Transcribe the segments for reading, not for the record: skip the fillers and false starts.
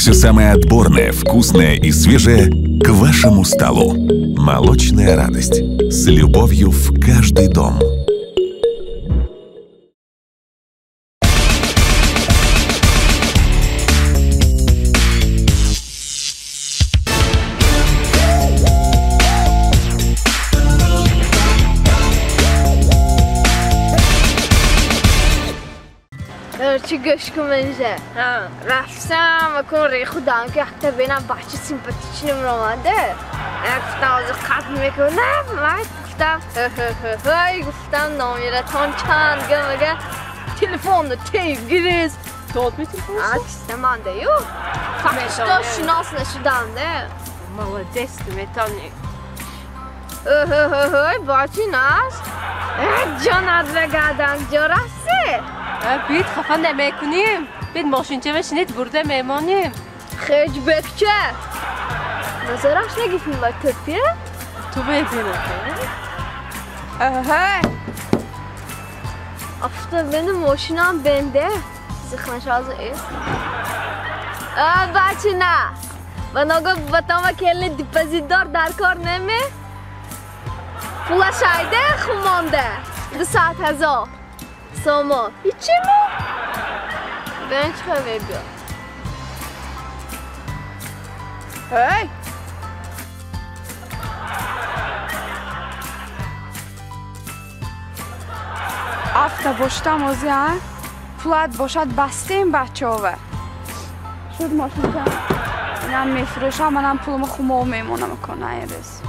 Все самое отборное, вкусное и свежее к вашему столу. Молочная радость. С любовью в каждый дом. چی گوش کن منجه رفتم و کن ری خودم که حتی بینم بچه سیمپاتیچی نمون آمده گفتم از قبل میکنم گفتم نامیرتان چند مگه تلفن تیف گریز داد می تلفن؟ عکس نمانده یو فقط شناس نشدم ده молодец میتونی بچه ناس جان ادرگردم جا رسته بید خفه نمیکنیم بید ماشینچه بشینید برده میمانیم خیج بکچه نظرش نگیفیم با ترپیه؟ تو ببینه افتا بینه ماشینم بنده زخمش از ایست بچه نه بنا گفت بطام کلی دیپازیدار در کار نمی پولا شایده خمانده 200,000 سامان هیچی ما بینه چه خواهی بیا هی افتا باشتم آزی ها فلات باشد بسته این بچه ها شد ماشین کن اینم میفروشم منم پولم خومه و میمونم کنه ایرز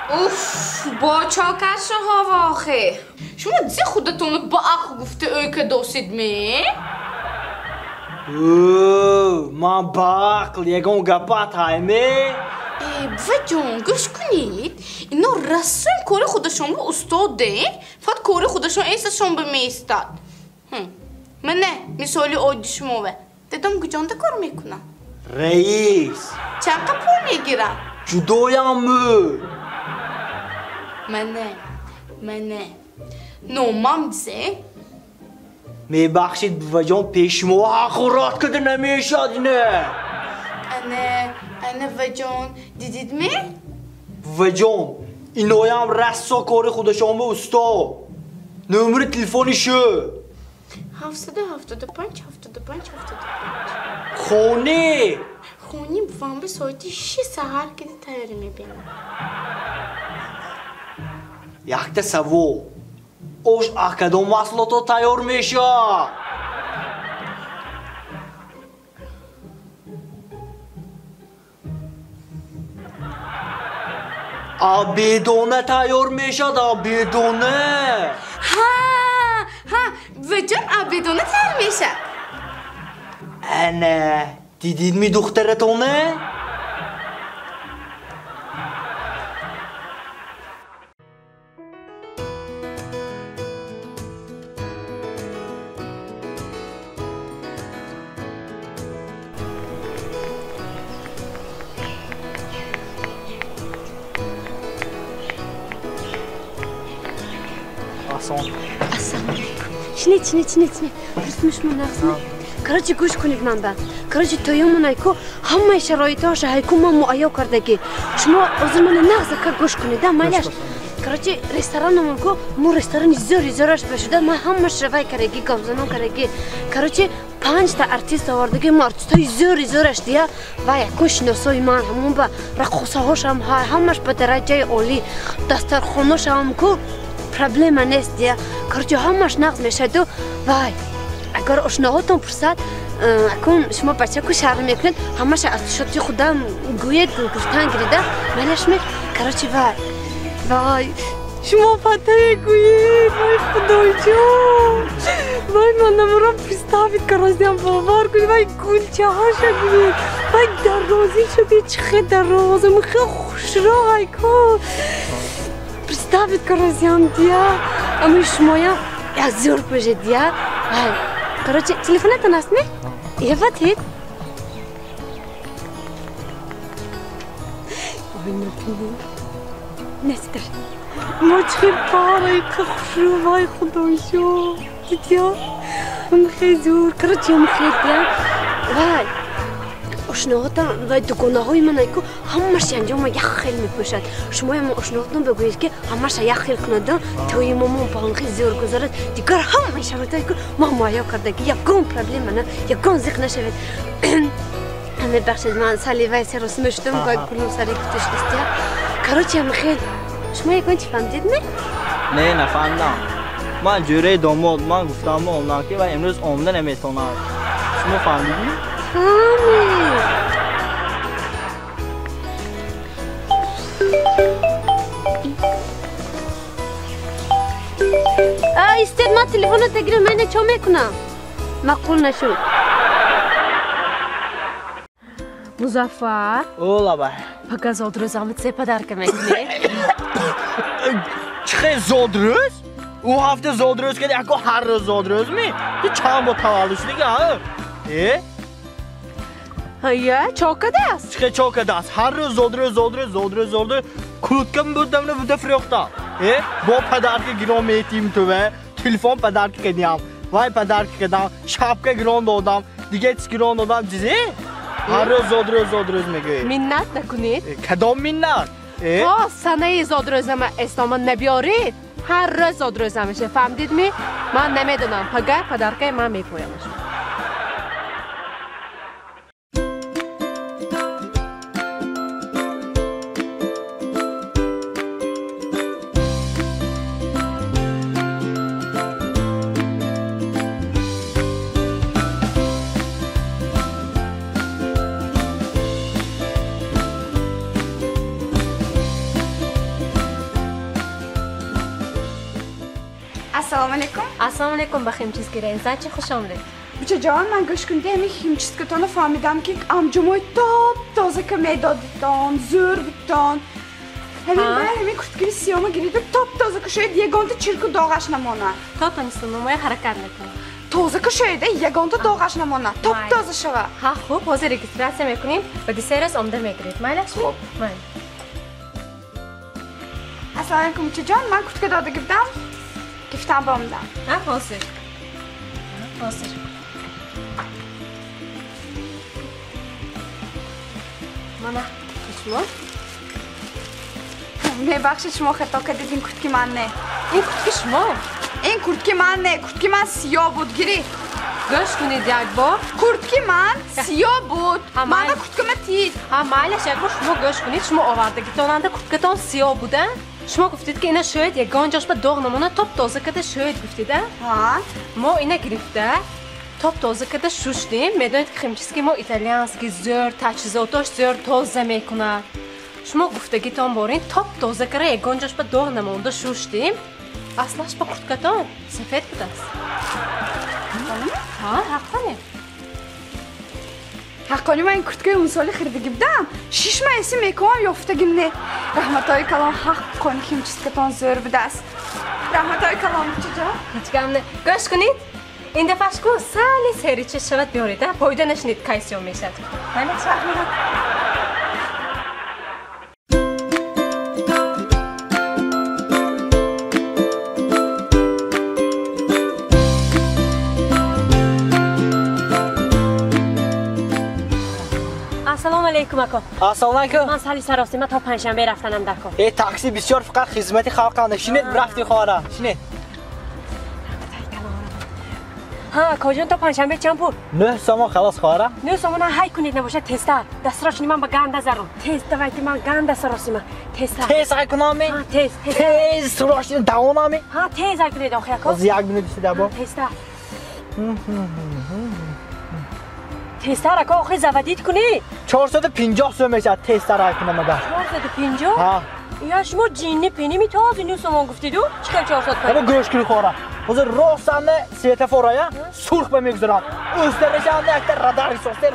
اوف با چاکش ها واخه شما دیگه خودتون با اخ گفته اوی که دوستید می؟ من با عقل یکم گپات هایمی و جون گوش کنید اینا رسم کار خودشون به استاده فقط کار خودشون ایستشون به میستاد من نه مثالی عادی شما به دیدم گجانده کار میکنم رئیس چند پول میگیرم جدایم منه نومام دیزه میبخشید بابا جان پیش ما اخورات کده نمیشد نه انا و جان دیدید می؟ بابا جان اینایم رسا کار خودشان به استا نمره تلفنشه 775 خونی بفهم به ساعتی 6 سهر کدی تیاری میبینم یک تصور اوش اکدام محصولات تیار میشه آبیدونه تیار میشه آبیدونه ها و جان آبیدونه تیار میشه انا دیدید می دخترتونه؟ Assalomu alaykum. Chine. Turmushmi naqsmi? Короче, گوش کنید من короче تویمون کو همه شرایطاش هایکو ما معیا کردگی شما از من نقص که گوش کنید مالیش короче رستورانمون کو مو رستوران زورش بشده ما همه شروع کردگی گامزنون کردگی короче 5 تا ارتیست آوردگی ما ارتیستای زورش دیا و یکوش نسوی من همون با رقصه هاش هم همش به درجه عالی دسترخوانش هم کو پرابلم نیست دیا короче همش نقص میشه دو وای اگر اشناهاتون پرسد اکون شما بچه کو شرم میکنید همش از شدی خودم گوید گفتن گریده منش می کراچی وای شما پته گویید وای خدای جان وای من نمورم پرستاوید کرازیم باور کنید وای گلچه هاشا گویید وای درازی شدید چخه درازم خیلی خوش را های کن پرستاوید کرازیم دیا اما شمایم از زور پشه دیا Короче, телефонатın asmi? Evet hit. Nesdir? Maçkır parayı kakışı vay kudoşu. Gidiyor. Mkhezur. Короче, mkhezur. Vay. اشناهاتم و دوگانه‌های من که همش انجام یک خیل میپوشد شما هم اشناهاتم بگویید که همش یک خیل کندن توی مامان بانکی زور گذارد دیگر همه شرایطی که ما معیا کرده که یکون پرابلم من یکون زیق نشود همه بخشید من سلیوه سراسم اشتم و گلوم سری کتش استیا کاروچی هم خیل شما یکون چی فهمدید نه؟ نه نفهمیدم من جوره داماد من گفتم اونا که و امروز عمده نمیتونم شما فهمیدید؟ استاد ما تلفن تگیرم من چه میکنم مقبول نشد مظفر اولا بای Fakat zodrozamı sepadar kemekli. چه زودروز؟ او هفته زودروز که اکو هر روز زودروز می؟ تو چند با تولدش دیگه ها؟ Hayır, çok adas. چه چوک دست هر روز زودروز کلوتکم بودم نه بوده فروختا با پدر که گرام میتیم تو به تلفن پدر که کدیم وای پدر که کدام شبکه گرام دادم دیگه چی گرام دادم چیزی هر روز زودروز میگه Minnet nekunid. کدام minnat Ha, sana zodrozama esnama nebiyorید. Her roz zodrozamشه. فهمیدید می؟ من نمیدونم. Fakat پدرکای من میپویمش. السلام علیکم. السلام علیکم بخیم چیز گیره انسان چی خوش آمدید. بچه جان من گوش کنده همین چیز که تانو فهمیدم که امجموی تازه که میدادیدان زور بیدان همین کشتگیری سیامه گیریده تازه که شاید یگانده چیرکو داغش نمانه تا تانستون نمای حرکت نکنید. تازه که شایده یگانده داغش نمانه تازه شوه. ها خوب حاضر رجیستراسی میکنیم و دیسیرس آمده میگیرید. مایلش خوب. السلام علیکم بچه جان من کشتگی داده گفتم گفتم با آمدم. ها حاضر. ماما شما میبخشید شما خطا کردید این کشتگی من نه. این کتکی شما این کشتگی من نه کشتگی من سیاه بود گیری. گوش کنید یک بار. کشتگی من سیاه بود. من کشتگی من تید. ها مایلش یک بار شما گوش کنید شما آوردگی داننده کتکتان سیاه بودن. شما گفتید که اینا شاید یک گانجاش به داغ نمونه توپ تازه کده شاید گفتیده. ما اینا گرفته توپ تازه کده شوشتیم. میدونید که خیمچیزی ما ایتالیانسکی زور تجهیزاتش زور تازه میکنه. شما گفتگیتان بارین توپ تازه کده یک گانجاش به داغ نمونده شوشتیم. اصلاش با کتکتان سفید بوده است. حقانه. حقانی من این کتگی اون سالی خریدگی بدم 6 ماه ایسی میکنم یافتگیم نه رحمتای کلام حقانی که این چیز که تان زور بده است رحمتای کلام چجا؟ هیچ کم نه گوش کنید این دفعه شکو سالی سری چه شود بیاریده پایده نشنید کایسیون میشد همه چه السلام علیکم اکا. السلام علیکم. من سالی سراسیمه تا پنجشنبه رفتنم در کار. ای تاکسی بسیار فقط خدمت خلقانه شینید رفتی خواهره شینید ها کجا تا پنجشنبه چند پول؟ 9 سامان خلاص خواهره 9 سامان های کنید نباشه تستر دستراش من به گنده زرم تست وقتی من گنده سراسیمه تست های کنامی؟ ها تست سراشتین دوانامی؟ ها تست های کنید آخه اکا از یک مینوت سیده با؟ تستر اکا آخه زودید کنی 450 سو میشه تستر های کنم ده 450؟ ها یا شما جینی پینی میتازی 9 سامان گفتیدو؟ چکر 450؟ اما گوش کنی خورم حاضر راستانه سویتفورایه سرخ بمیگذارم استرشانده اکتر رادار ایساسته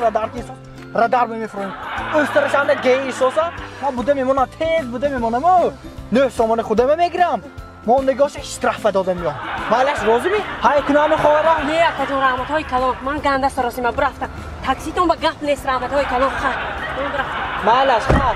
رادار بمیفرونیم استرشانده گی ایساسه من بوده میمونم تیز بوده میمونم 9 سامان خودم میگیرم ما نگاهش اشتراف دادم یا مالش روزی می های کنام خوارا نه اکا جون رحمت های کلام من گنده سراسی ما برفتم تاکسی تون با گپ نیست رحمت های کلام خواهد من برفتم مالش خواه